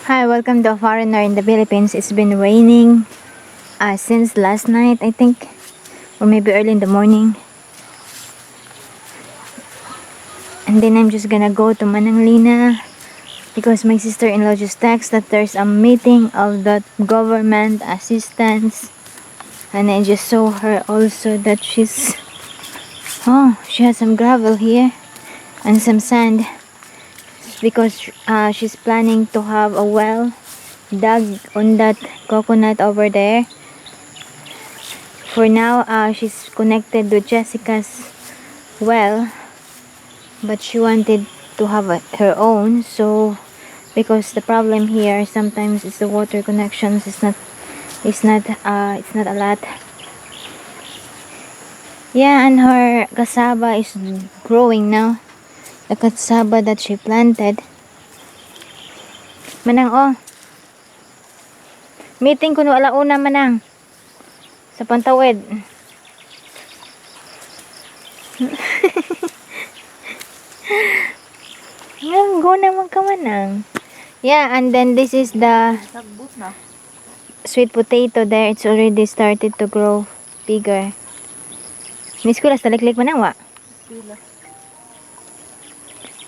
Hi, welcome to a foreigner in the Philippines. It's been raining since last night, I think, or maybe early in the morning. And then I'm just gonna go to Manang Lina because my sister-in-law just texted that there's a meeting of the government assistance. And I just saw her also that she has some gravel here and some sand because she's planning to have a well dug on that coconut over there. For now, she's connected with Jessica's well, but she wanted to have her own. So because the problem here sometimes is the water connections. It's not a lot. Yeah, and her cassava is growing now. The cassava that she planted. Manang, oh. Meeting kuno alauna, Manang. Sa Pantawid. Go naman ka, Manang. Yeah, and then this is the sweet potato there. It's already started to grow bigger. Miss ko, taliklik Manang, wa?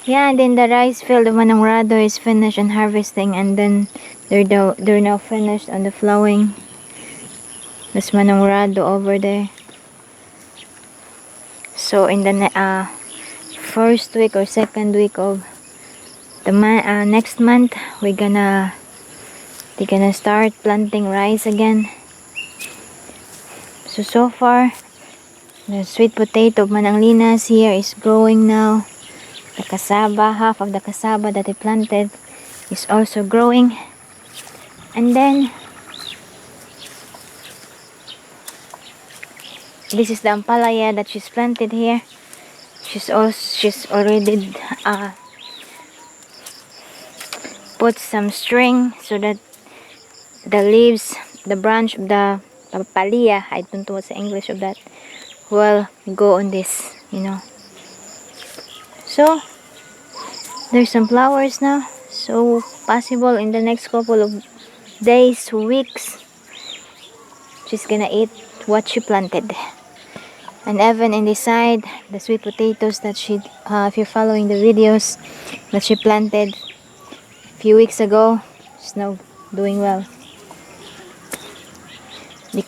Yeah, and then the rice field of Manang Rado is finished and harvesting, and then they're now finished on the flowing. There's Manang Rado over there. So in the first week or second week of the next month, they're gonna start planting rice again. So far the sweet potato of Manang Lina's here is growing now. The cassava, half of the cassava that I planted is also growing. And then this is the ampalaya that she's planted here. She's already put some string so that the leaves, the branch of the papalia, I don't know what's the English of that, will go on this, you know. So there's some flowers now. So possible in the next couple of days, weeks, she's gonna eat what she planted. And even in the side, the sweet potatoes that she, if you're following the videos that she planted a few weeks ago, she's now doing well. She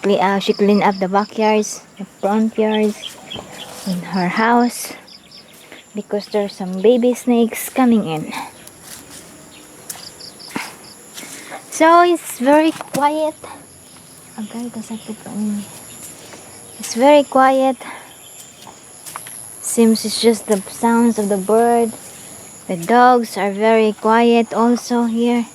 cleaned up the backyards, the front yards, in her house because there's some baby snakes coming in. So it's very quiet. It's very quiet. Seems it's just the sounds of the bird. The dogs are very quiet also here.